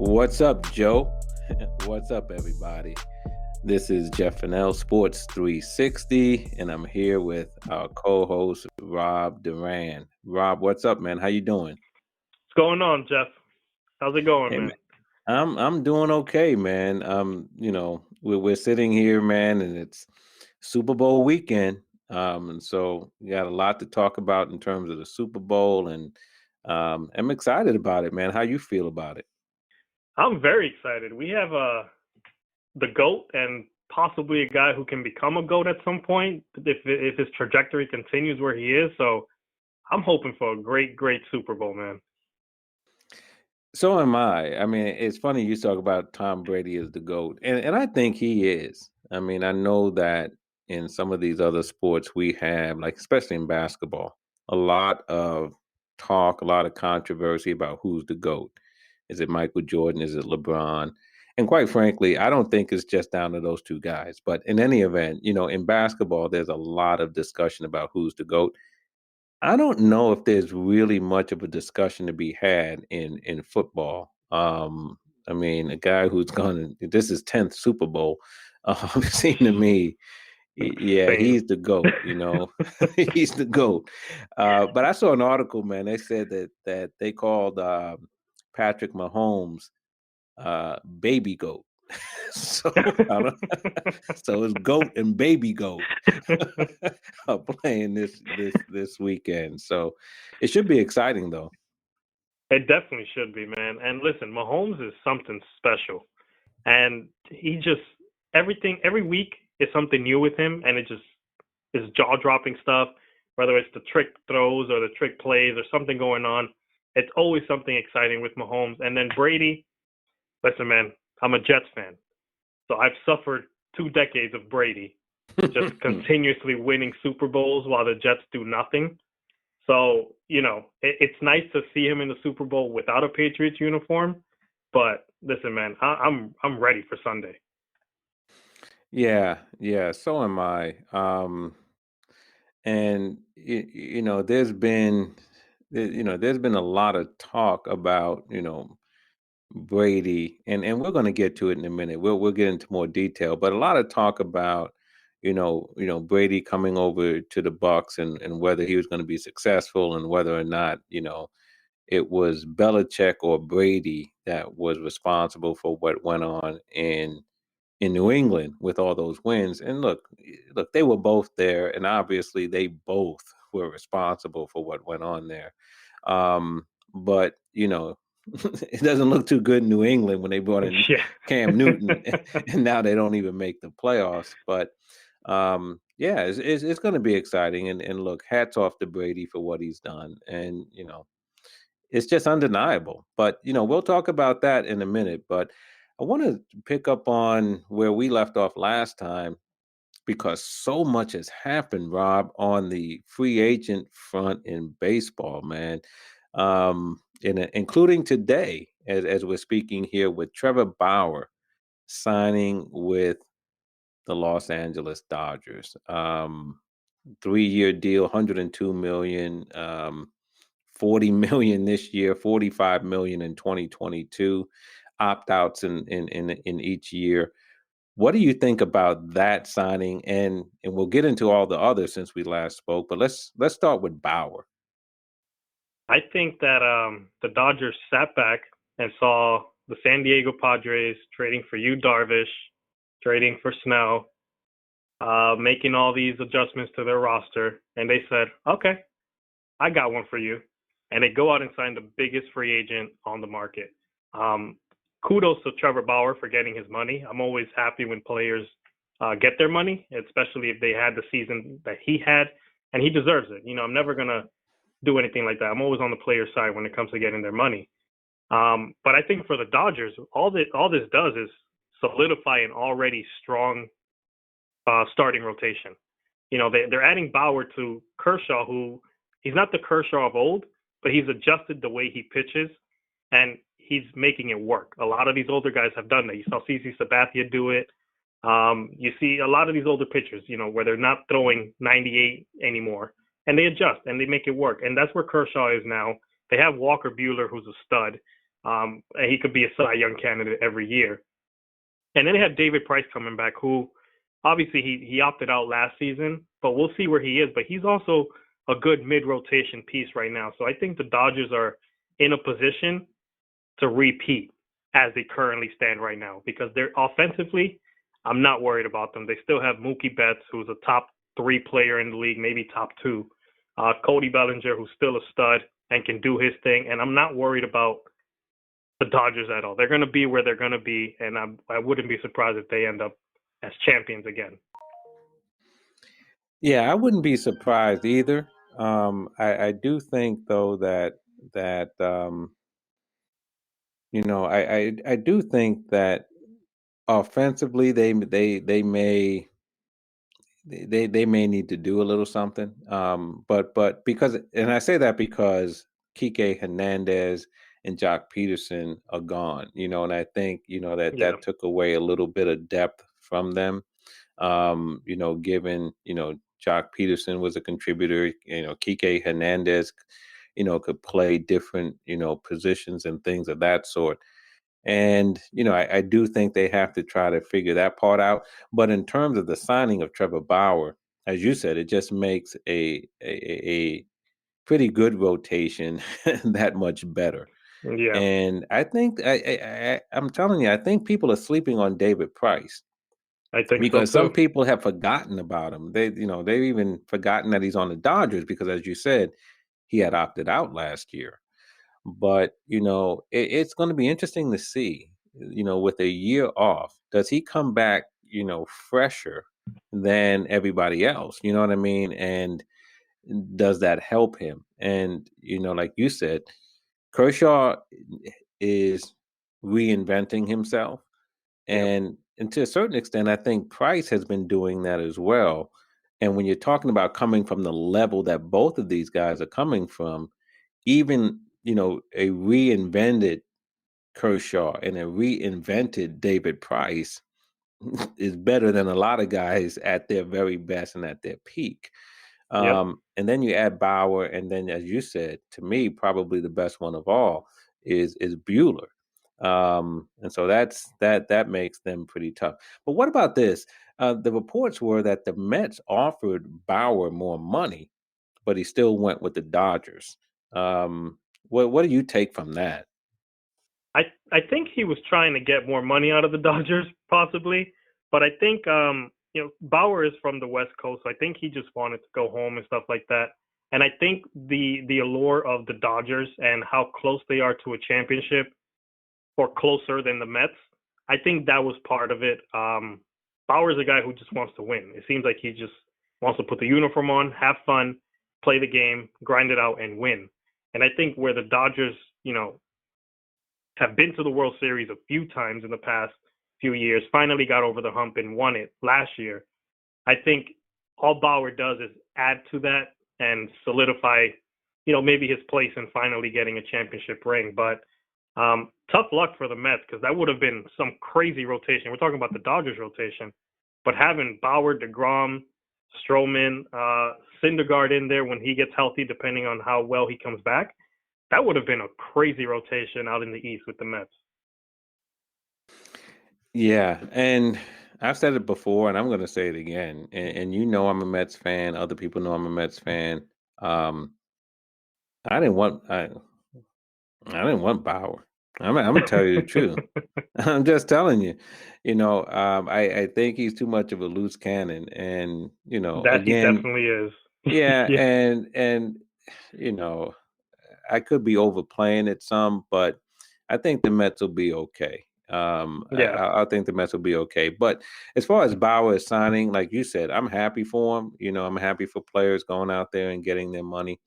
What's up, Joe? What's up, everybody? This is Jeff Fannell, Sports360, and I'm here with our co-host, Rob Duran. Rob, what's up, man? How you doing? What's going on, Jeff? How's it going, Hey, man? man. I'm doing okay, man. We're sitting here, man, and it's Super Bowl weekend. And so we got a lot to talk about in terms of the Super Bowl, and I'm excited about it, man. How you feel about it? I'm very excited. We have the GOAT and possibly a guy who can become a GOAT at some point if his trajectory continues where he is. So I'm hoping for a great Super Bowl, man. So am I. I mean, it's funny you talk about Tom Brady as the GOAT, and I think he is. I mean, I know that in some of these other sports we have, like especially in basketball, a lot of talk, a lot of controversy about who's the GOAT. Is it Michael Jordan? Is it LeBron? And quite frankly, I don't think it's just down to those two guys. But in any event, in basketball, there's a lot of discussion about who's the GOAT. I don't know if there's really much of a discussion to be had in football. I mean, a guy who's gone, this is 10th Super Bowl. Seemed to me, yeah, Insane. he's the GOAT. He's the GOAT. But I saw an article, man. They said that they called Patrick Mahomes baby goat. So I don't, so it's goat and baby goat are playing this weekend. So it should be exciting though. It definitely should be, man. And listen, Mahomes is something special, and he just every week is something new with him, and it just is jaw dropping stuff. Whether it's the trick throws or the trick plays or something going on, it's always something exciting with Mahomes. And then Brady, listen, man, I'm a Jets fan. So I've suffered 2 decades of Brady just continuously winning Super Bowls while the Jets do nothing. So, it's nice to see him in the Super Bowl without a Patriots uniform. But listen, man, I'm ready for Sunday. Yeah, so am I. And there's been a lot of talk about Brady, and we're going to get to it in a minute. We'll get into more detail, but a lot of talk about Brady coming over to the Bucks and whether he was going to be successful and whether or not it was Belichick or Brady that was responsible for what went on in New England with all those wins. And look, they were both there, and obviously they both were responsible for what went on there. But it doesn't look too good in New England when they brought in Yeah. Cam Newton, and now they don't even make the playoffs. But yeah, it's going to be exciting. And look, hats off to Brady for what he's done, and it's just undeniable. But we'll talk about that in a minute. But I want to pick up on where we left off last time because so much has happened, Rob, on the free agent front in baseball, man. Including today, as we're speaking here with Trevor Bauer signing with the Los Angeles Dodgers. 3-year deal, 102 million, 40 million this year, 45 million in 2022, opt-outs in each year. What do you think about that signing? And we'll get into all the others since we last spoke, but let's start with Bauer. I think that the Dodgers sat back and saw the San Diego Padres trading for Yu Darvish, trading for Snell, making all these adjustments to their roster, and they said, "Okay, I got one for you," and they go out and sign the biggest free agent on the market. Kudos to Trevor Bauer for getting his money. I'm always happy when players get their money, especially if they had the season that he had, and he deserves it. I'm never gonna do anything like that. I'm always on the player's side when it comes to getting their money. But I think for the Dodgers, all this does is solidify an already strong starting rotation. They're adding Bauer to Kershaw, who he's not the Kershaw of old, but he's adjusted the way he pitches, and he's making it work. A lot of these older guys have done that. You saw CC Sabathia do it. You see a lot of these older pitchers, where they're not throwing 98 anymore, and they adjust and they make it work. And that's where Kershaw is now. They have Walker Buehler, who's a stud. And he could be a Cy Young candidate every year. And then they have David Price coming back, who obviously he opted out last season, but we'll see where he is. But he's also a good mid-rotation piece right now. So I think the Dodgers are in a position to repeat as they currently stand right now, because they're offensively, I'm not worried about them. They still have Mookie Betts, who's a top 3 player in the league, maybe top 2. Cody Bellinger, who's still a stud and can do his thing. And I'm not worried about the Dodgers at all. They're going to be where they're going to be, and I wouldn't be surprised if they end up as champions again. Yeah, I wouldn't be surprised either. I do think though that I do think that offensively they may need to do a little something. But because, and I say that because Kike Hernandez and Jock Peterson are gone, and I think, Yeah. that took away a little bit of depth from them. Given, Jock Peterson was a contributor, Kike Hernandez, could play different, positions and things of that sort. And, I do think they have to try to figure that part out. But in terms of the signing of Trevor Bauer, as you said, it just makes a pretty good rotation that much better. Yeah. And I think I'm telling you, I think people are sleeping on David Price, I think so because some too. people have forgotten about him. They've even forgotten that he's on the Dodgers because, as you said, he had opted out last year. But it's going to be interesting to see. With a year off, does he come back? Fresher than everybody else. You know what I mean? And does that help him? And like you said, Kershaw is reinventing himself. Yep. And to a certain extent, I think Price has been doing that as well. And when you're talking about coming from the level that both of these guys are coming from, even, a reinvented Kershaw and a reinvented David Price is better than a lot of guys at their very best and at their peak. Yep. And then you add Bauer, and then, as you said, to me, probably the best one of all is Bueller. And so that makes them pretty tough. But what about this? The reports were that the Mets offered Bauer more money, but he still went with the Dodgers. What do you take from that? I think he was trying to get more money out of the Dodgers, possibly. But I think Bauer is from the West Coast, so I think he just wanted to go home and stuff like that. And I think the allure of the Dodgers and how close they are to a championship, or closer than the Mets, I think that was part of it. Bauer's a guy who just wants to win. It seems like he just wants to put the uniform on, have fun, play the game, grind it out, and win. And I think where the Dodgers, have been to the World Series a few times in the past few years, finally got over the hump and won it last year. I think all Bauer does is add to that and solidify, maybe his place in finally getting a championship ring. But tough luck for the Mets, because that would have been some crazy rotation. We're talking about the Dodgers rotation, but having Bauer, DeGrom, Stroman, Syndergaard in there when he gets healthy, depending on how well he comes back, that would have been a crazy rotation out in the East with the Mets. Yeah, and I've said it before, and I'm going to say it again. And I'm a Mets fan. Other people know I'm a Mets fan. Um, I didn't want I didn't want Bauer. I'm gonna tell you the truth. I'm just telling you. I think he's too much of a loose cannon, and That he again, definitely is. yeah, Yeah. and you know, I could be overplaying it some, but I think the Mets will be okay. Yeah. I think the Mets will be okay. But as far as Bauer is signing, like you said, I'm happy for him. I'm happy for players going out there and getting their money.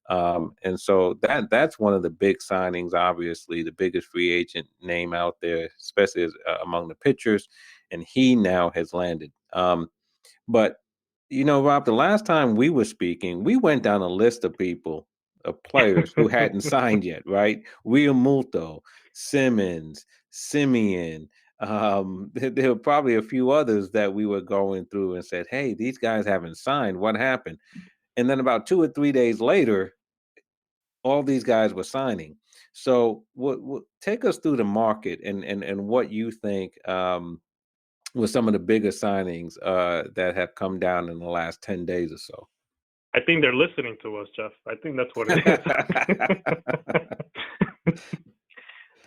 And so that's one of the big signings, obviously, the biggest free agent name out there, especially among the pitchers. And he now has landed. But Rob, the last time we were speaking, we went down a list of people, of players who hadn't signed yet, right? Real Multo, Simmons, Simeon. There were probably a few others that we were going through and said, hey, these guys haven't signed. What happened? And then about 2 or 3 days later, all these guys were signing. So, what take us through the market and what you think with some of the bigger signings that have come down in the last 10 days or so. I think they're listening to us, Jeff. I think that's what it is.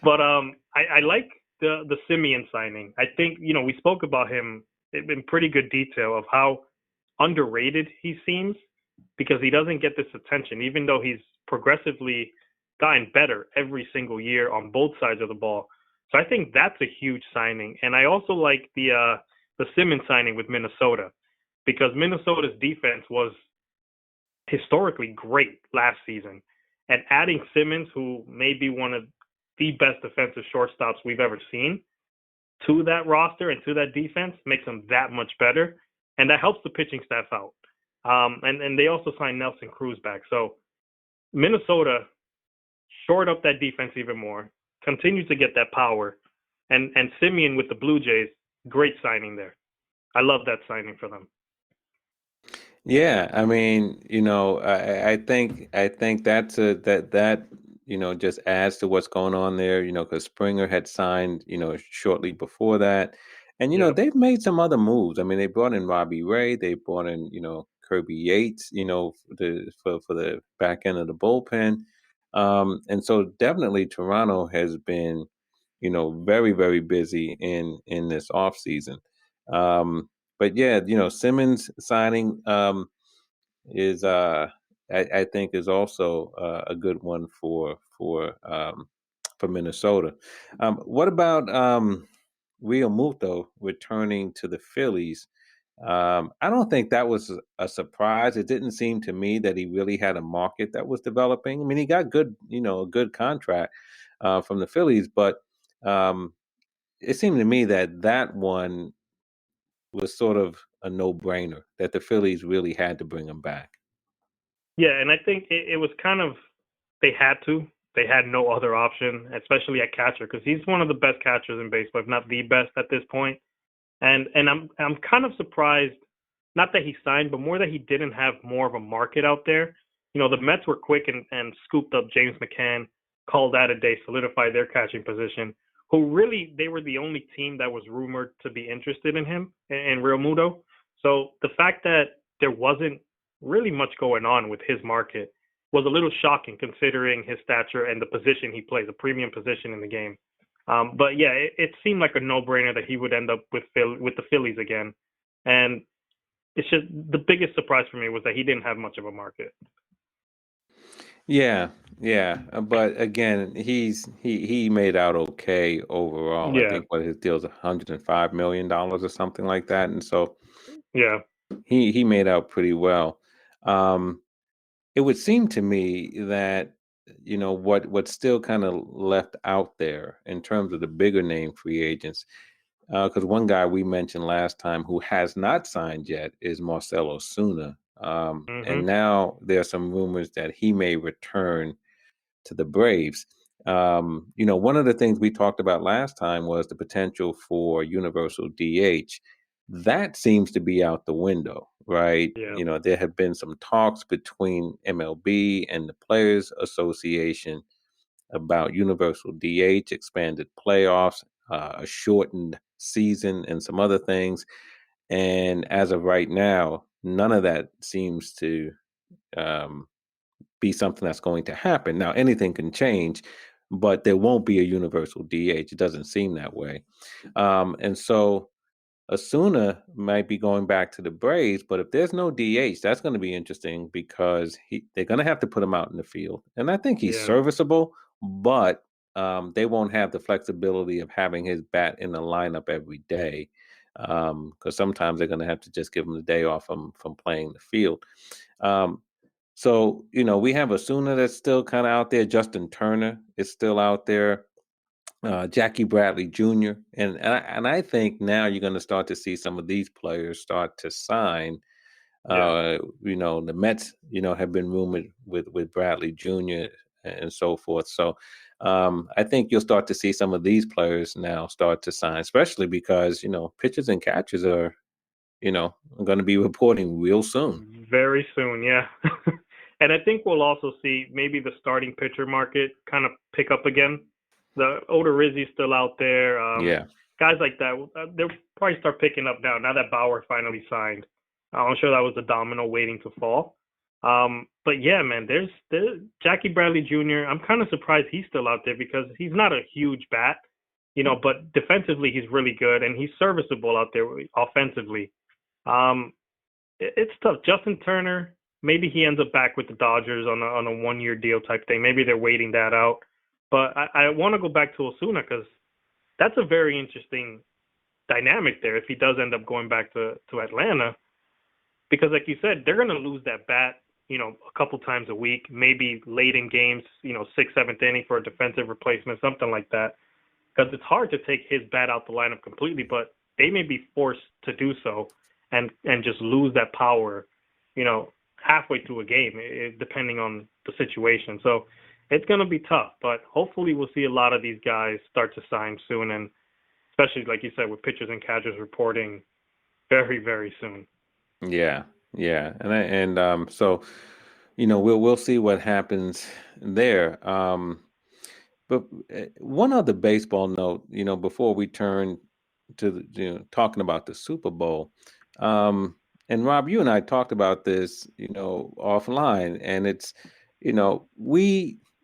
But I like the Simeon signing. I think we spoke about him in pretty good detail of how underrated he seems because he doesn't get this attention, even though he's progressively gotten better every single year on both sides of the ball. So I think that's a huge signing, and I also like the Simmons signing with Minnesota because Minnesota's defense was historically great last season, and adding Simmons, who may be one of the best defensive shortstops we've ever seen, to that roster and to that defense makes them that much better, and that helps the pitching staff out. And they also signed Nelson Cruz back, so Minnesota shored up that defense even more, continued to get that power, and Simeon with the Blue Jays, great signing there. I love that signing for them. Yeah, I mean, I think that's that just adds to what's going on there. Because Springer had signed shortly before that, and Yep. they've made some other moves. I mean, they brought in Robbie Ray, they brought in Kirby Yates, for the back end of the bullpen, and so definitely Toronto has been very very busy in this off season. But yeah, Simmons signing is I think is also a good one for Minnesota. What about Real Muto returning to the Phillies? I don't think that was a surprise. It didn't seem to me that he really had a market that was developing. I mean, he got a good contract from the Phillies, but um, it seemed to me that one was sort of a no-brainer, that the Phillies really had to bring him back. Yeah, and I think it was kind of they had to. They had no other option, especially at catcher, because he's one of the best catchers in baseball, if not the best at this point. And I'm kind of surprised, not that he signed, but more that he didn't have more of a market out there. The Mets were quick and scooped up James McCann, called that a day, solidified their catching position. Who really they were the only team that was rumored to be interested in him and Real Muto. So the fact that there wasn't really much going on with his market was a little shocking considering his stature and the position he plays, a premium position in the game. But yeah, it seemed like a no-brainer that he would end up with the Phillies again, and it's just the biggest surprise for me was that he didn't have much of a market. Yeah, yeah, but again, he made out okay overall. I Yeah, think what his deal is $105 million or something like that, and so yeah, he made out pretty well. Um, it would seem to me that what's still kind of left out there in terms of the bigger name free agents. Because one guy we mentioned last time who has not signed yet is Marcelo Osuna. And hmm now there are some rumors that he may return to the Braves. One of the things we talked about last time was the potential for universal DH. That seems to be out the window, right? yeah, There have been some talks between MLB and the Players Association about universal DH, expanded playoffs, a shortened season, and some other things. And as of right now, none of that seems to um, be something that's going to happen. Now, anything can change, but there won't be a universal DH. It doesn't seem that way. And so Asuna might be going back to the Braves, but if there's no DH, that's going to be interesting because they're going to have to put him out in the field. And I think he's yeah, serviceable, but they won't have the flexibility of having his bat in the lineup every day because sometimes they're going to have to just give him the day off from playing the field. Um, so, we have Asuna that's still kind of out there. Justin Turner is still out there. Jackie Bradley Jr. And I think now you're going to start to see some of these players start to sign. yeah. The Mets, have been rumored with Bradley Jr. and so forth. So I think you'll start to see some of these players now start to sign, especially because pitchers and catchers are going to be reporting real soon. Very soon, yeah. And I think we'll also see maybe the starting pitcher market kind of pick up again. The Odorizzi's still out there. Yeah. Guys like that, they'll probably start picking up now that Bauer finally signed. I'm sure that was a domino waiting to fall. But yeah, man, there's Jackie Bradley Jr. I'm kind of surprised he's still out there because he's not a huge bat, but defensively he's really good and he's serviceable out there offensively. Um, it's tough. Justin Turner, maybe he ends up back with the Dodgers on a 1-year deal type thing. Maybe they're waiting that out. But I want to go back to Osuna because that's a very interesting dynamic there if he does end up going back to Atlanta. Because like you said, they're going to lose that bat, a couple times a week, maybe late in games, 6th, 7th inning for a defensive replacement, something like that. Because it's hard to take his bat out the lineup completely, but they may be forced to do so and just lose that power, halfway through a game, depending on the situation. So it's going to be tough, but hopefully we'll see a lot of these guys start to sign soon, and especially, like you said, with pitchers and catchers reporting very, very soon. Yeah. Yeah. So, we'll see what happens there. But one other baseball note, before we turn to talking about the Super Bowl, and Rob, you and I talked about this, offline, and it's,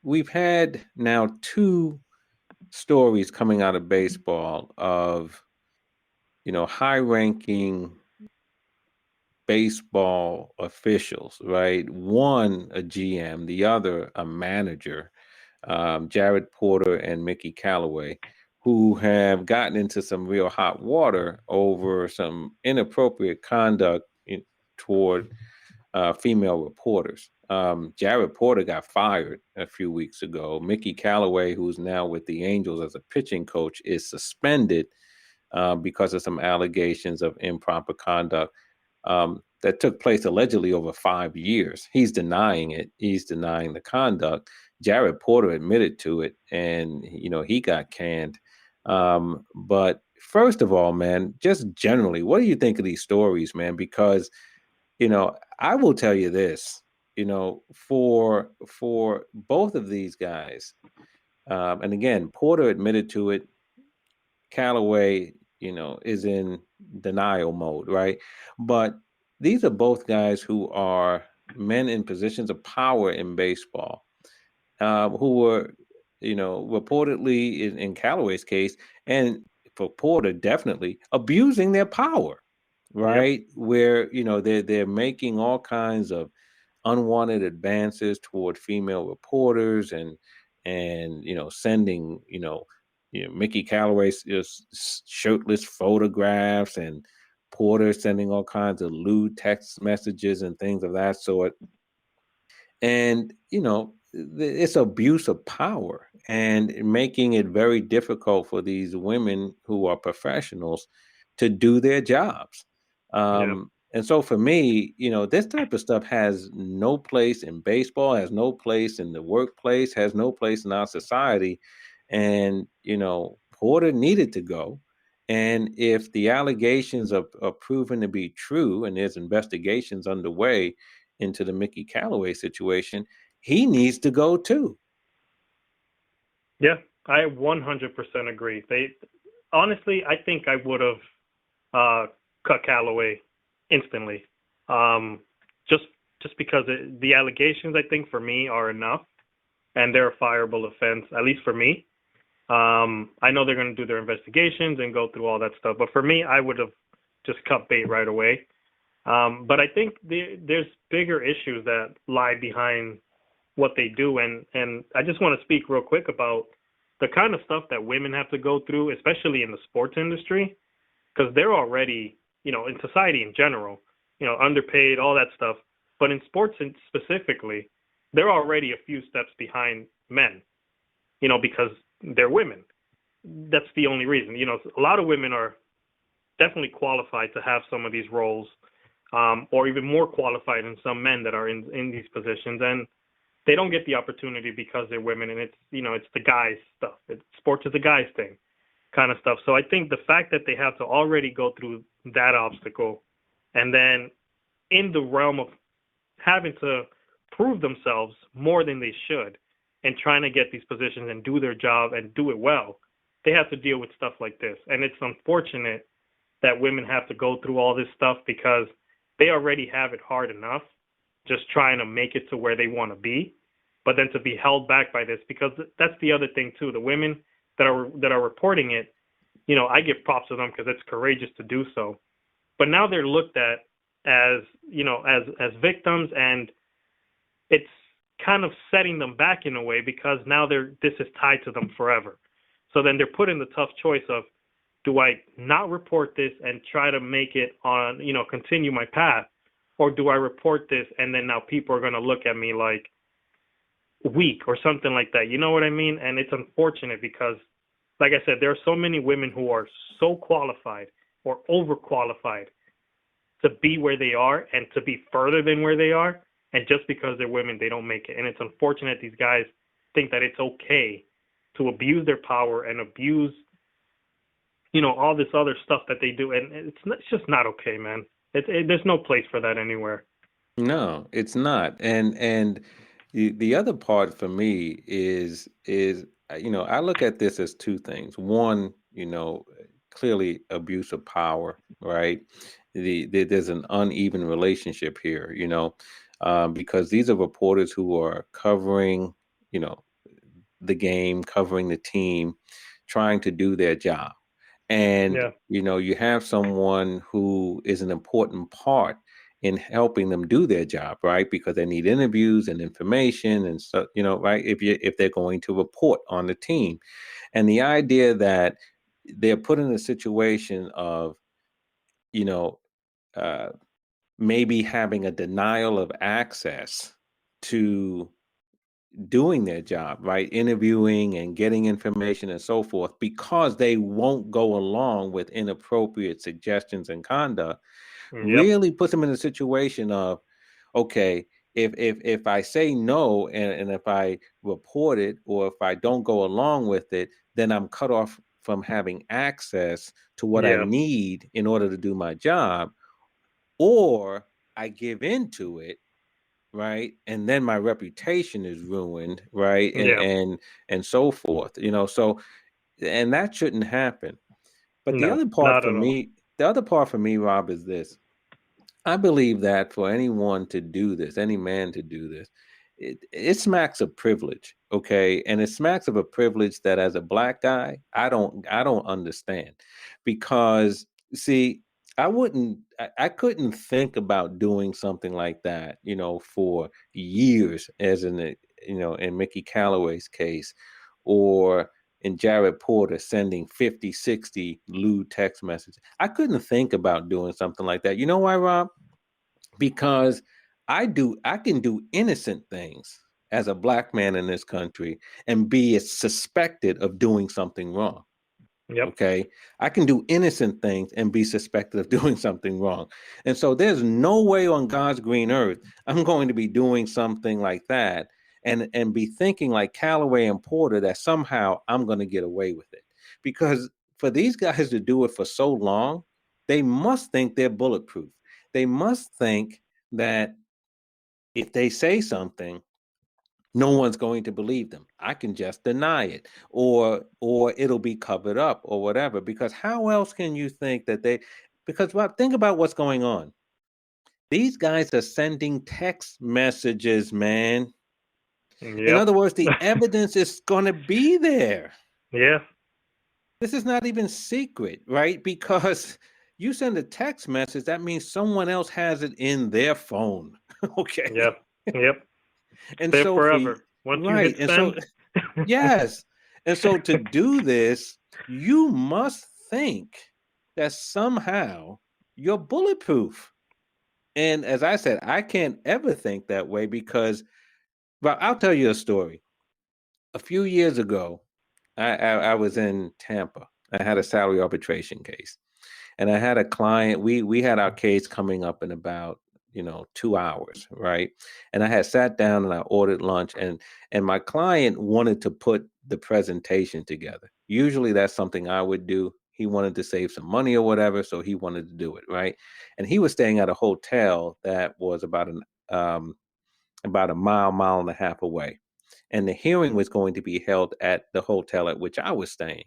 we've had now 2 stories coming out of baseball of, high-ranking baseball officials, right? One a GM, the other a manager, Jared Porter and Mickey Callaway, who have gotten into some real hot water over some inappropriate conduct toward female reporters. Jared Porter got fired a few weeks ago. Mickey Callaway, who's now with the Angels as a pitching coach, is suspended because of some allegations of improper conduct that took place allegedly over 5 years. He's denying it. He's denying the conduct. Jared Porter admitted to it, and he got canned. But first of all, man, just generally, what do you think of these stories, man? Because I will tell you this, for both of these guys, and again, Porter admitted to it. Callaway, is in denial mode, right? But these are both guys who are men in positions of power in baseball, who were, reportedly in Callaway's case, and for Porter, definitely abusing their power, right? Yep. Where they're making all kinds of unwanted advances toward female reporters and sending Mickey Callaway's shirtless photographs and Porter sending all kinds of lewd text messages and things of that sort. And it's abuse of power and making it very difficult for these women who are professionals to do their jobs. Yeah. And so for me, this type of stuff has no place in baseball, has no place in the workplace, has no place in our society. And, Porter needed to go. And if the allegations are proven to be true and there's investigations underway into the Mickey Callaway situation, he needs to go too. Yeah, I 100% agree. Honestly, I think I would have cut Callaway instantly. Just because the allegations, I think, for me are enough, and they're a fireable offense, at least for me. I know they're going to do their investigations and go through all that stuff, but for me, I would have just cut bait right away. But I think there's bigger issues that lie behind what they do, and I just want to speak real quick about the kind of stuff that women have to go through, especially in the sports industry, because they're already, in society in general, underpaid, all that stuff. But in sports specifically, they're already a few steps behind men, because they're women. That's the only reason. A lot of women are definitely qualified to have some of these roles, or even more qualified than some men that are in these positions. And they don't get the opportunity because they're women, and it's the guys stuff. Sports is a guys thing kind of stuff. So I think the fact that they have to already go through that obstacle, and then in the realm of having to prove themselves more than they should and trying to get these positions and do their job and do it well, they have to deal with stuff like this. And it's unfortunate that women have to go through all this stuff because they already have it hard enough just trying to make it to where they want to be, but then to be held back by this, because that's the other thing too. The women that are reporting it, I give props to them because it's courageous to do so. But now they're looked at as, as victims, and it's kind of setting them back in a way because now this is tied to them forever. So then they're put in the tough choice of, do I not report this and try to make it on, continue my path, or do I report this and then now people are going to look at me like weak or something like that? You know what I mean? And it's unfortunate because, like I said, there are so many women who are so qualified or overqualified to be where they are and to be further than where they are. And just because they're women, they don't make it. And it's unfortunate these guys think that it's okay to abuse their power and abuse, all this other stuff that they do. And it's just not okay, man. There's no place for that anywhere. No, it's not. And the other part for me is I look at this as two things. One, clearly abuse of power, right? There's an uneven relationship here, because these are reporters who are covering, the game, covering the team, trying to do their job. And, Yeah. You have someone who is an important part in helping them do their job, right? Because they need interviews and information and so, right? If they're going to report on the team. And the idea that they're put in a situation of, uh, maybe having a denial of access to doing their job, right? Interviewing and getting information and so forth, because they won't go along with inappropriate suggestions and conduct, Yep. really puts them in a situation of, okay, if I say no and if I report it or if I don't go along with it, then I'm cut off from having access to what I Yeah. need in order to do my job, or I give into it, right? And then my reputation is ruined, right? And Yeah. and so forth, so, and that shouldn't happen. But No, not at all. the other part for me, Rob, is this. I believe that for anyone to do this, any man to do this, it smacks of privilege, okay? And it smacks of a privilege that as a black guy, I don't understand. Because see, I couldn't think about doing something like that, for years, as in in Mickey Callaway's case, or in Jared Porter sending 50, 60 lewd text messages. I couldn't think about doing something like that. You know why, Rob? Because I can do innocent things as a black man in this country and be suspected of doing something wrong. Yep. Okay. I can do innocent things and be suspected of doing something wrong. And so there's no way on God's green earth I'm going to be doing something like that and be thinking like Callaway and Porter that somehow I'm going to get away with it. Because for these guys to do it for so long, they must think they're bulletproof. They must think that if they say something, no one's going to believe them. I can just deny it, or it'll be covered up or whatever. Because how else can you think that because Rob, think about what's going on. These guys are sending text messages, man. In Yep. other words, the evidence is going to be there. Yeah. This is not even secret, right? Because you send a text message, that means someone else has it in their phone. Okay. Yep. Yep. And There so forever. Once you hit right. And so, send. yes. And so to do this, you must think that somehow you're bulletproof. And as I said, I can't ever think that way because, well, I'll tell you a story. A few years ago, I was in Tampa. I had a salary arbitration case. And I had a client, we had our case coming up in about 2 hours, right? And I had sat down and I ordered lunch, and my client wanted to put the presentation together. Usually that's something I would do. He wanted to save some money or whatever, so he wanted to do it, right? And he was staying at a hotel that was about about a mile and a half away. And the hearing was going to be held at the hotel at which I was staying.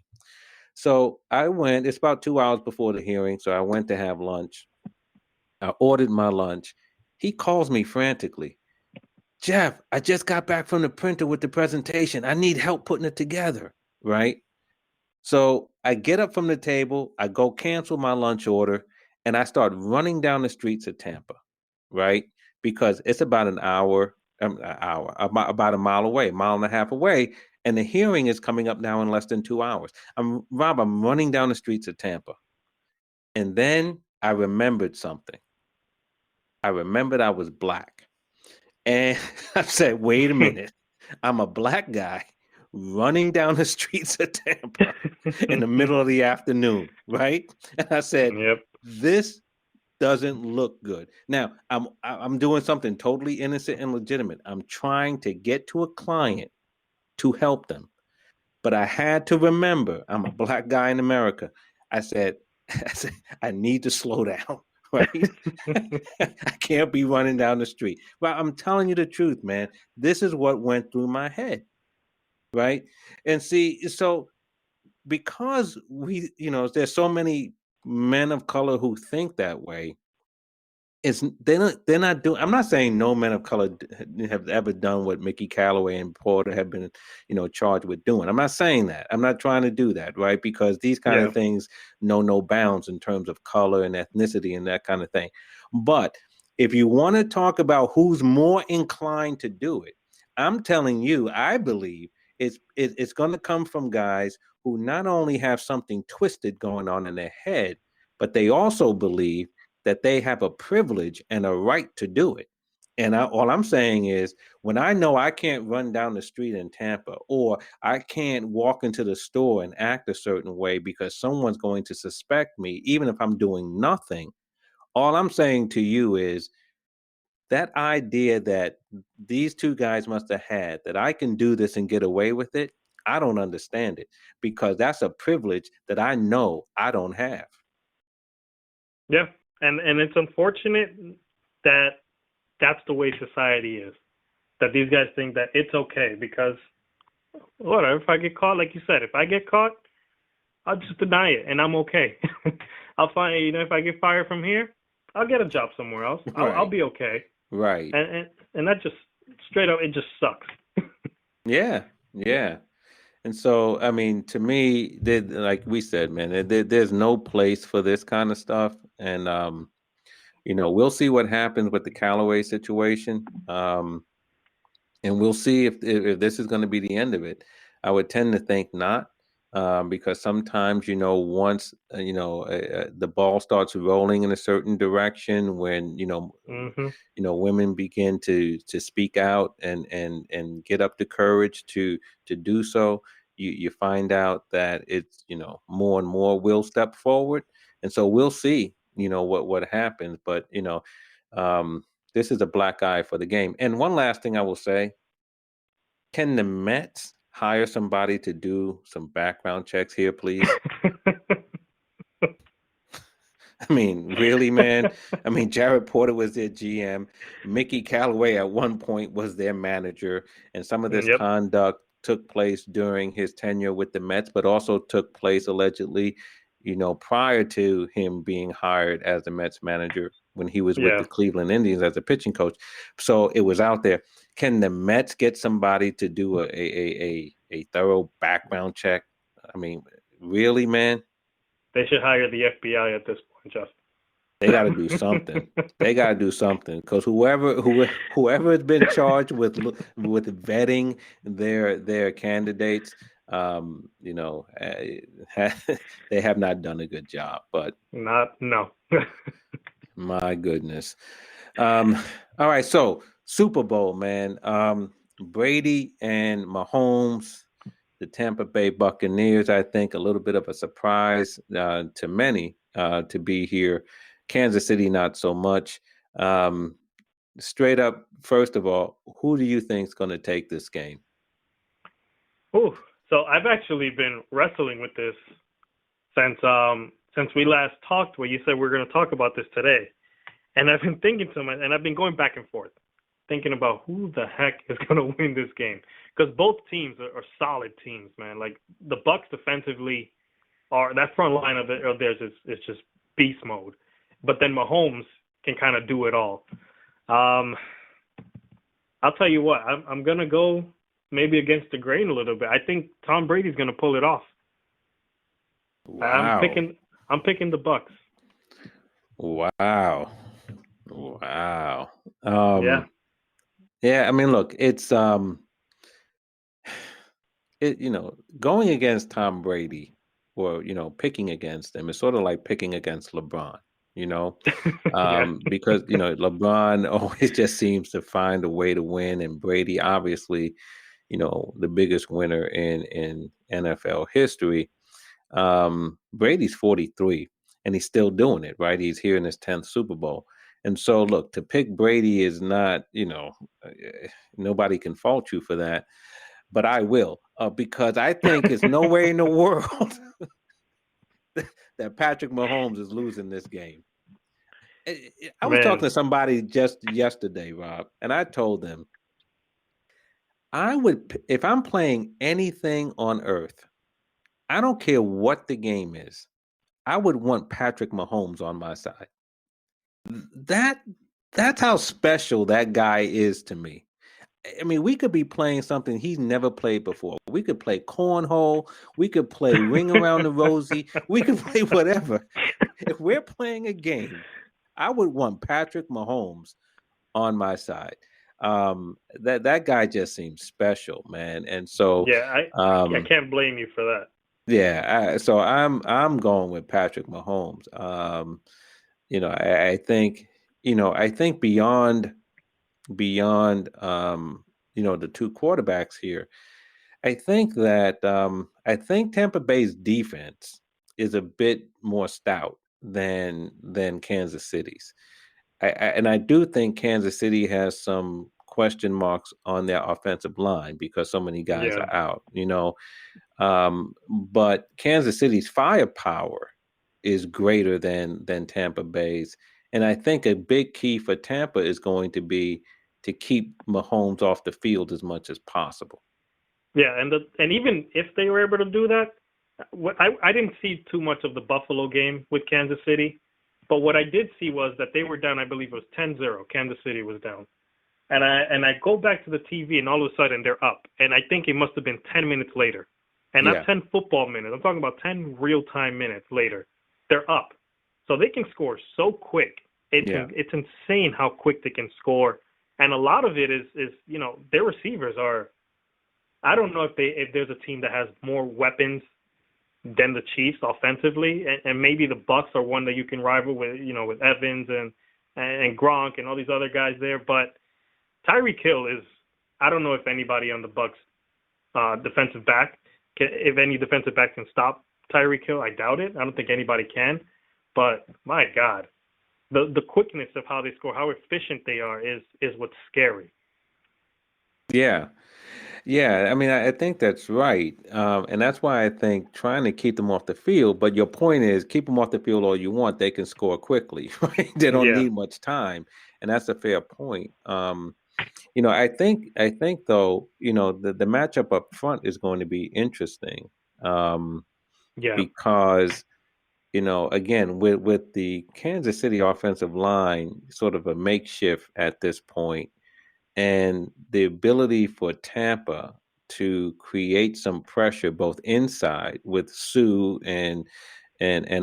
So I went, it's about 2 hours before the hearing. So I went to have lunch. I ordered my lunch. He calls me frantically. Jeff, I just got back from the printer with the presentation. I need help putting it together. Right. So I get up from the table, I go cancel my lunch order, and I start running down the streets of Tampa, right? Because it's about about a mile away, mile and a half away, and the hearing is coming up now in less than 2 hours. I'm running down the streets of Tampa, and then I remembered something. I remembered I was black, and I said, "Wait a minute, I'm a black guy." Running down the streets of Tampa in the middle of the afternoon, right? And I said, Yep. this doesn't look good. Now, I'm doing something totally innocent and legitimate. I'm trying to get to a client to help them. But I had to remember, I'm a black guy in America. I said, I need to slow down, right? I can't be running down the street. Well, I'm telling you the truth, man. This is what went through my head, right? And see, so because there's so many men of color who think that way, they're not doing. I'm not saying no men of color have ever done what Mickey Callaway and Porter have been, charged with doing. I'm not saying that. I'm not trying to do that, right? Because these kind Yeah. of things know no bounds in terms of color and ethnicity and that kind of thing. But if you want to talk about who's more inclined to do it, I'm telling you, I believe it's going to come from guys who not only have something twisted going on in their head, but they also believe that they have a privilege and a right to do it. And all I'm saying is, when I know I can't run down the street in Tampa, or I can't walk into the store and act a certain way because someone's going to suspect me, even if I'm doing nothing, all I'm saying to you is that idea that these two guys must have had, that I can do this and get away with it, I don't understand it, because that's a privilege that I know I don't have. Yeah. And it's unfortunate that that's the way society is. That these guys think that it's okay because whatever, if I get caught, like you said, if I get caught, I'll just deny it and I'm okay. I'll find, if I get fired from here, I'll get a job somewhere else. I'll Right. be okay. Right. And that just straight up, it just sucks. Yeah. Yeah. And so, I mean, to me, like we said, man, there's no place for this kind of stuff. And, we'll see what happens with the Callaway situation. And we'll see if this is going to be the end of it. I would tend to think not, because sometimes, once the ball starts rolling in a certain direction, when Mm-hmm. women begin to speak out and get up the courage to do so, you find out that it's more and more will step forward, and so we'll see what happens. But this is a black eye for the game. And one last thing I will say: can the Mets hire somebody to do some background checks here, please? I mean, really, man? I mean, Jared Porter was their GM. Mickey Callaway at one point was their manager. And some of this Yep. conduct took place during his tenure with the Mets, but also took place allegedly, prior to him being hired as the Mets manager when he was with Yeah. the Cleveland Indians as a pitching coach. So it was out there. Can the Mets get somebody to do a thorough background check? I mean, really, man? They should hire the FBI at this point, Justin. They got to do something. They got to do something, because whoever has been charged with vetting their candidates, they have not done a good job. But No. my goodness. All right, so Super Bowl, man. Brady and Mahomes, the Tampa Bay Buccaneers, I think a little bit of a surprise to many to be here. Kansas City, not so much. Straight up, first of all, who do you think is going to take this game? Ooh. So I've actually been wrestling with this since we last talked, where you said we're going to talk about this today. And I've been thinking to myself, and I've been going back and forth. thinking about who the heck is going to win this game, because both teams are solid teams, man. Like the Bucks defensively that front line of theirs is just beast mode, but then Mahomes can kind of do it all. I'll tell you what, I'm gonna go maybe against the grain a little bit. I think Tom Brady's gonna pull it off. Wow. I'm picking the Bucks. Wow. Wow. Yeah. Yeah, I mean, look, it's going against Tom Brady or, picking against him is sort of like picking against LeBron, Yeah. because, LeBron always just seems to find a way to win. And Brady, obviously, the biggest winner in NFL history. Brady's 43 and he's still doing it, right? He's here in his 10th Super Bowl. And so, look, to pick Brady is not, nobody can fault you for that, but I will, because I think there's no way in the world that Patrick Mahomes is losing this game. I was talking to somebody just yesterday, Rob, and I told them if I'm playing anything on earth, I don't care what the game is, I would want Patrick Mahomes on my side. That's how special that guy is to me. I mean, we could be playing something he's never played before. We could play cornhole. We could play ring around the rosy. We could play whatever. If we're playing a game, I would want Patrick Mahomes on my side. That guy just seems special, man. And so, yeah, I can't blame you for that. Yeah, so I'm going with Patrick Mahomes. I think beyond the two quarterbacks here, I think Tampa Bay's defense is a bit more stout than Kansas City's. And I do think Kansas City has some question marks on their offensive line because so many guys are out, but Kansas City's firepower is greater than Tampa Bay's. And I think a big key for Tampa is going to be to keep Mahomes off the field as much as possible. Yeah, and even if they were able to do that, I didn't see too much of the Buffalo game with Kansas City, but what I did see was that they were down, I believe it was 10-0. Kansas City was down. And I go back to the TV and all of a sudden they're up. And I think it must have been 10 minutes later. And not 10 football minutes. I'm talking about 10 real-time minutes later. They're up. So they can score so quick. It's insane how quick they can score. And a lot of it is their receivers are, I don't know if there's a team that has more weapons than the Chiefs offensively, and maybe the Bucks are one that you can rival with, with Evans and Gronk and all these other guys there. But Tyreek Hill is, I don't know if anybody on the Bucks defensive back, if any defensive back can stop Tyreek Hill. I doubt it. I don't think anybody can. But my God, the quickness of how they score, how efficient they are is what's scary. Yeah. I mean, I think that's right. And that's why I think trying to keep them off the field, but your point is keep them off the field all you want. They can score quickly, right? They don't need much time. And that's a fair point. I think though, the matchup up front is going to be interesting. Because, again, with the Kansas City offensive line, sort of a makeshift at this point, and the ability for Tampa to create some pressure both inside with Sue and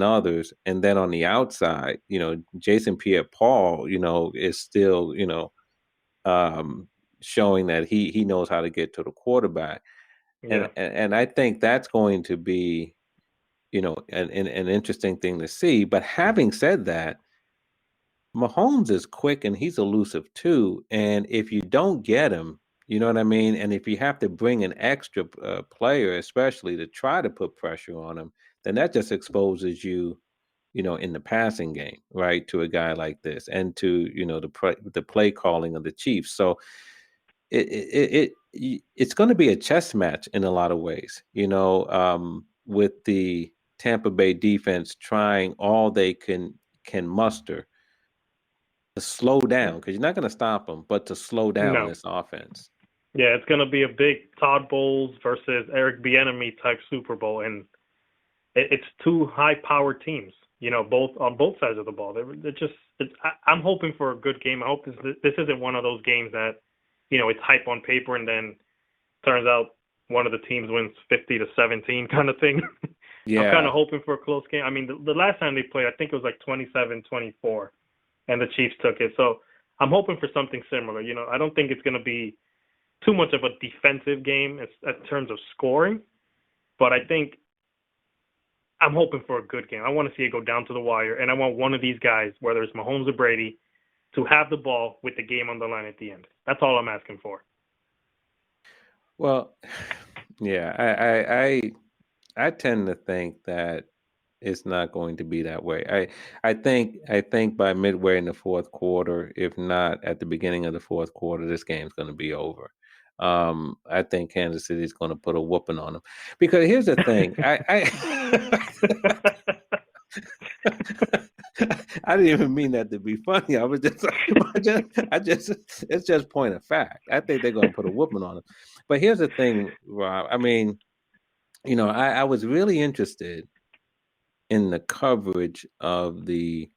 others, and then on the outside, Jason Pierre-Paul, is still, showing that he knows how to get to the quarterback. And I think that's going to be, an interesting thing to see. But having said that, Mahomes is quick and he's elusive too. And if you don't get him, you know what I mean? And if you have to bring an extra player, especially to try to put pressure on him, then that just exposes you, in the passing game, right, to a guy like this, and to, the play calling of the Chiefs. So it's going to be a chess match in a lot of ways, with the Tampa Bay defense trying all they can muster to slow down, because you're not going to stop them, but to slow down No. this offense. Yeah, it's going to be a big Todd Bowles versus Eric Bieniemy type Super Bowl, and it's two high-powered teams. Both on both sides of the ball. They're just. I'm hoping for a good game. I hope this isn't one of those games that, it's hype on paper and then turns out one of the teams wins 50-17 kind of thing. Yeah. I'm kind of hoping for a close game. I mean, the last time they played, I think it was like 27-24, and the Chiefs took it. So I'm hoping for something similar. I don't think it's going to be too much of a defensive game in terms of scoring, but I'm hoping for a good game. I want to see it go down to the wire, and I want one of these guys, whether it's Mahomes or Brady, to have the ball with the game on the line at the end. That's all I'm asking for. Well, yeah, I tend to think that it's not going to be that way. I think by midway in the fourth quarter, if not at the beginning of the fourth quarter, this game's going to be over. I think Kansas City is going to put a whooping on them, because here's the thing. I didn't even mean that to be funny. It's just point of fact. I think they're going to put a whooping on them. But here's the thing, Rob. I mean, I was really interested in the coverage of the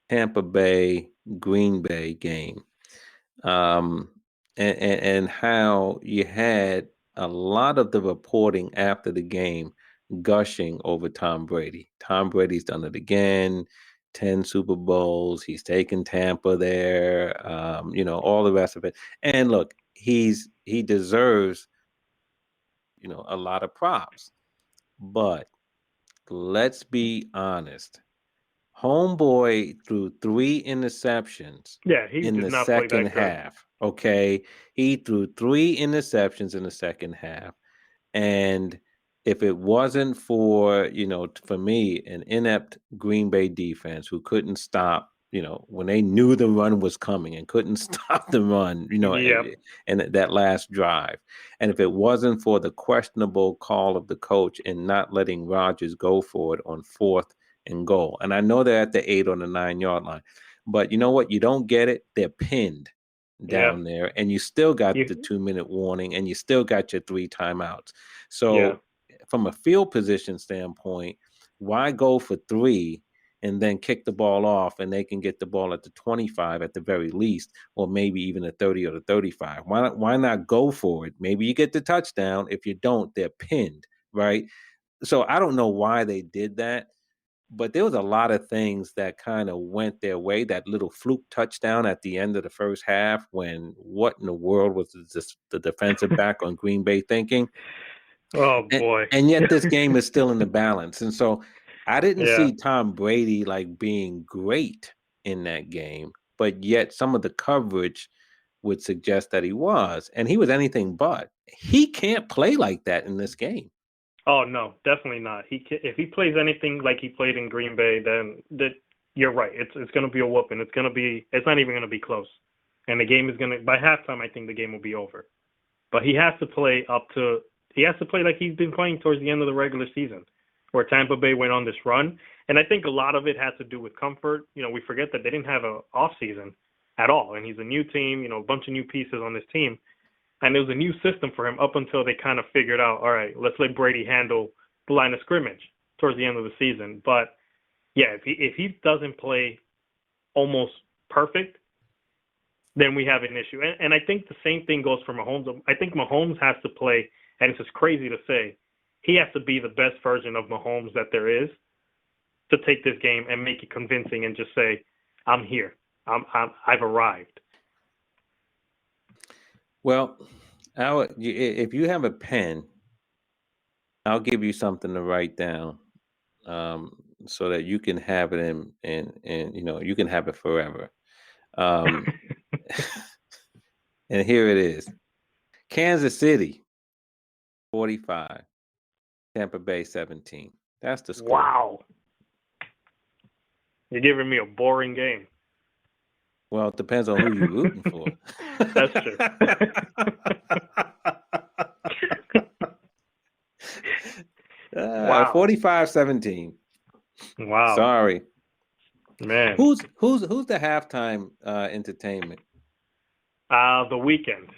Tampa Bay Green Bay game. And how you had a lot of the reporting after the game gushing over Tom Brady. Tom Brady's done it again, 10 Super Bowls. He's taken Tampa there, all the rest of it. And look, he deserves, a lot of props. But let's be honest. Homeboy threw 3 interceptions he in did the not play second that good. half. Okay. He threw 3 interceptions in the second half. And if it wasn't for, for me, an inept Green Bay defense who couldn't stop, when they knew the run was coming and couldn't stop the run, Yep. and that last drive. And if it wasn't for the questionable call of the coach in not letting Rodgers go for it on 4th and goal. And I know they're at the 8 or the 9-yard line, but you know what? You don't get it. They're pinned down there, and you still got the 2-minute warning, and you still got your 3 timeouts. So from a field position standpoint, why go for 3 and then kick the ball off, and they can get the ball at the 25 at the very least, or maybe even the 30 or the 35? Why not go for it? Maybe you get the touchdown. If you don't, they're pinned, right? So I don't know why they did that. But there was a lot of things that kind of went their way. That little fluke touchdown at the end of the first half, when what in the world was the defensive back on Green Bay thinking? Oh, boy. And yet this game is still in the balance. And so I didn't Yeah. see Tom Brady like being great in that game, but yet some of the coverage would suggest that he was. And he was anything but. He can't play like that in this game. Oh, no, definitely not. If he plays anything like he played in Green Bay, then you're right. It's going to be a whooping. It's not even going to be close. And the game is going to, by halftime, I think the game will be over. But he has to play like he's been playing towards the end of the regular season, where Tampa Bay went on this run. And I think a lot of it has to do with comfort. We forget that they didn't have an off season at all. And he's a new team, a bunch of new pieces on this team. And it was a new system for him up until they kind of figured out, all right, let's let Brady handle the line of scrimmage towards the end of the season. But, yeah, if he doesn't play almost perfect, then we have an issue. And I think the same thing goes for Mahomes. I think Mahomes has to play, and it's just crazy to say, he has to be the best version of Mahomes that there is to take this game and make it convincing and just say, I'm here. I've arrived. Well, if you have a pen, I'll give you something to write down, so that you can have it and you can have it forever. And here it is: Kansas City 45, Tampa Bay 17. That's the score. Wow. You're giving me a boring game. Well, it depends on who you're rooting for. That's true. Wow. 45-17. Wow. Sorry. Man, Who's the halftime entertainment? the weekend.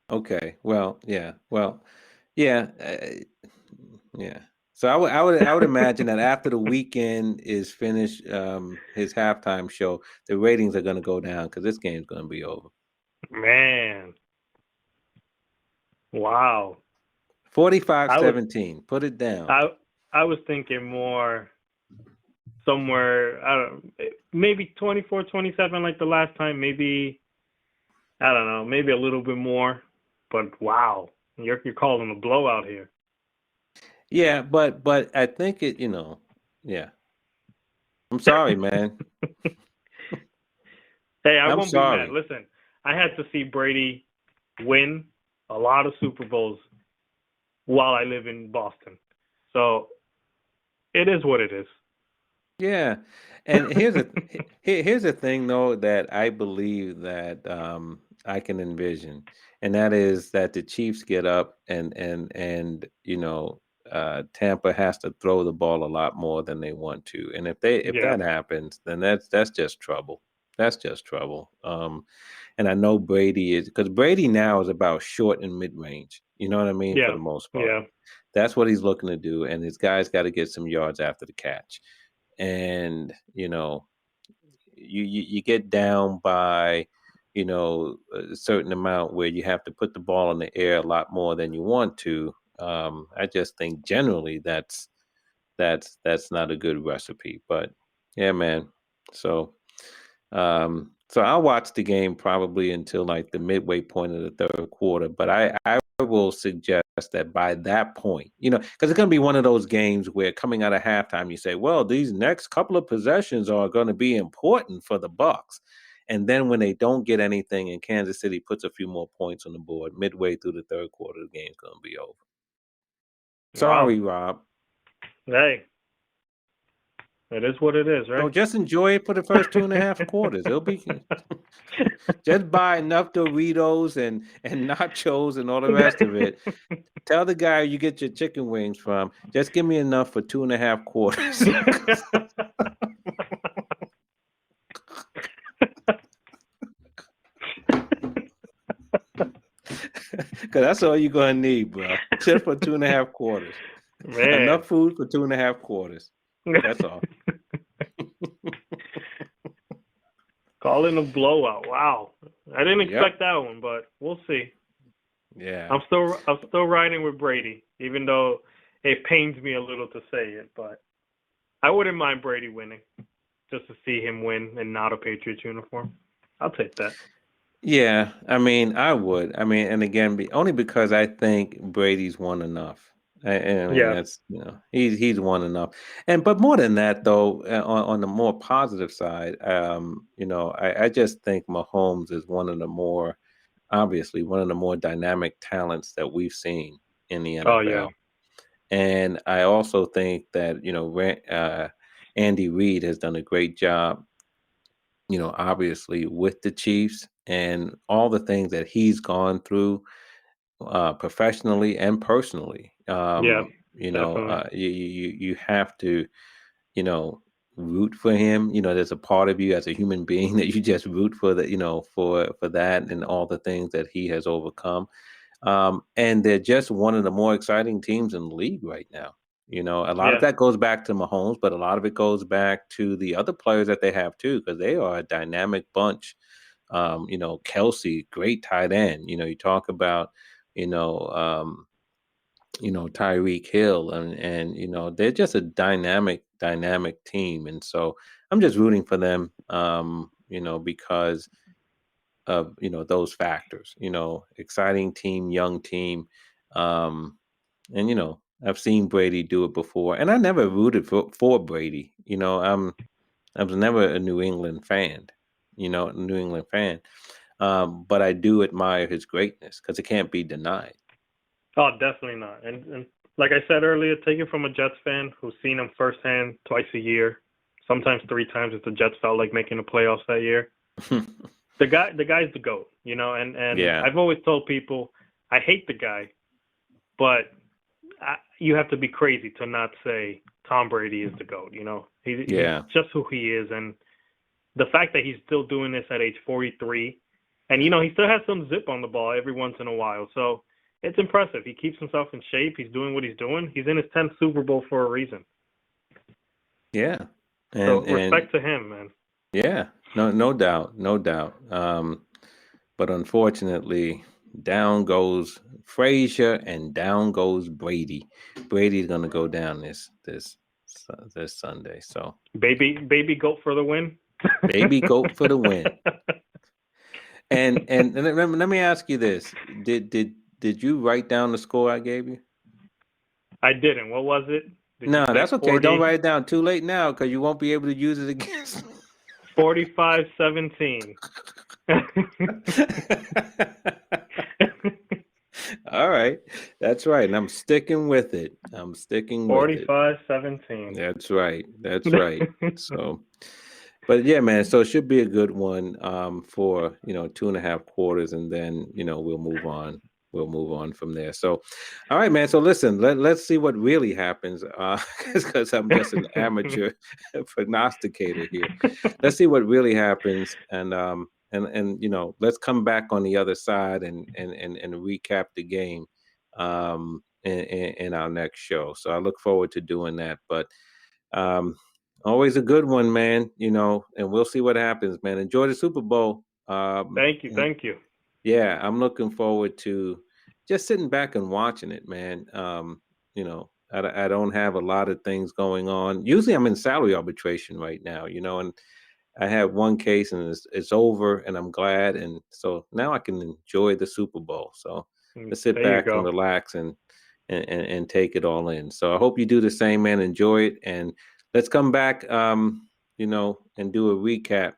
Okay. Well, yeah. Well, yeah. Yeah. So I would imagine that after the weekend is finished, his halftime show, the ratings are going to go down because this game's going to be over. Man, wow. I was 45-17. Put it down. I I was thinking more somewhere, I don't, maybe 24-27 like the last time. Maybe, I don't know, maybe a little bit more. But wow, you're calling a blowout here. Yeah, but I think yeah. I'm sorry, man. Hey, I I'm won't be mad. sorry. Listen, I had to see Brady win a lot of Super Bowls while I live in Boston. So it is what it is. Yeah, and here's a thing though that I believe that I can envision, and that is that the Chiefs get up and Tampa has to throw the ball a lot more than they want to, and if Yeah. that happens, then that's just trouble. That's just trouble. And I know Brady is because Brady now is about short and mid range. You know what I mean? For Yeah. the most part, Yeah. that's what he's looking to do, and his guys got to get some yards after the catch. And you get down by a certain amount where you have to put the ball in the air a lot more than you want to. I just think generally that's not a good recipe. But yeah, man. So so I'll watch the game probably until like the midway point of the third quarter. But I will suggest that by that point, because it's going to be one of those games where coming out of halftime, you say, well, these next couple of possessions are going to be important for the Bucks. And then when they don't get anything and Kansas City puts a few more points on the board midway through the third quarter, the game's going to be over. Wow. Sorry, Rob. Hey, it is what it is, So right? just enjoy it for the first 2.5 quarters. It'll be just buy enough Doritos and nachos and all the rest of it. Tell the guy you get your chicken wings from, just give me enough for 2.5 quarters. Because that's all you're going to need, bro. Just for 2.5 quarters. Man. Enough food for 2.5 quarters. That's all. Calling a blowout. Wow. I didn't Yep. expect that one, but we'll see. Yeah. I'm still riding with Brady, even though it pains me a little to say it, but I wouldn't mind Brady winning just to see him win and not a Patriots uniform. I'll take that. Yeah. I mean, I would. I mean, and again, only because I think Brady's won enough. I mean, Yeah. that's he's won enough, but more than that, though, on the more positive side, I just think Mahomes is obviously one of the more dynamic talents that we've seen in the Oh yeah. NFL. And I also think that, Andy Reid has done a great job, obviously with the Chiefs and all the things that he's gone through professionally and personally. Yeah. Definitely. You have to, you know, root for him. There's a part of you as a human being that you just root for that, for that and all the things that he has overcome. And they're just one of the more exciting teams in the league right now. A lot of Yeah. that goes back to Mahomes, but a lot of it goes back to the other players that they have too, because they are a dynamic bunch. Kelsey, great tight end. You talk about, you know, um, Tyreek Hill, and they're just a dynamic team. And so I'm just rooting for them, because of those factors. Exciting team, young team, um, and I've seen Brady do it before, and I never rooted for Brady. I was never a New England fan. But I do admire his greatness because it can't be denied. Oh, definitely not. And like I said earlier, take it from a Jets fan who's seen him firsthand twice a year, sometimes three times if the Jets felt like making the playoffs that year. The guy's the GOAT, and Yeah, I've always told people I hate the guy, but you have to be crazy to not say Tom Brady is the GOAT. He's yeah, just who he is, and the fact that he's still doing this at age 43, and he still has some zip on the ball every once in a while. So it's impressive. He keeps himself in shape. He's doing what he's doing. He's in his 10th Super Bowl for a reason. Yeah. So respect to him, man. Yeah. No doubt. But unfortunately, down goes Frazier and down goes Brady. Brady's gonna go down this Sunday. So baby goat for the win. Baby goat for the win. And let me ask you this: Did you write down the score I gave you? I didn't. What was it? No, that's okay. 40? Don't write it down. Too late now because you won't be able to use it against me. 45-17. All right. That's right. And I'm sticking with it. 45-17. That's right. So, but yeah, man, so it should be a good one for, 2.5 quarters, and then, we'll move on. We'll move on from there. So, all right, man. So listen, let's see what really happens because I'm just an amateur prognosticator here. Let's see what really happens. And let's come back on the other side and recap the game in our next show. So I look forward to doing that. But always a good one, man. And we'll see what happens, man. Enjoy the Super Bowl. Thank you. Yeah, I'm looking forward to just sitting back and watching it, man. I don't have a lot of things going on. Usually I'm in salary arbitration right now, and I have one case and it's over, and I'm glad. And so now I can enjoy the Super Bowl. So let's sit back and relax and take it all in. So I hope you do the same, man. Enjoy it. And let's come back, and do a recap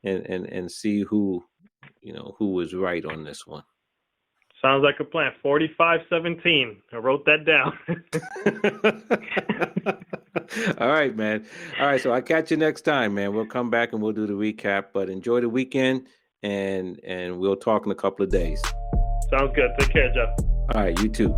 and see who was right on this one. Sounds like a plan. 45-17. I wrote that down. All right, man. All right, so I'll catch you next time, man. We'll come back and we'll do the recap, but enjoy the weekend, and we'll talk in a couple of days. Sounds good. Take care, Jeff. All right, you too.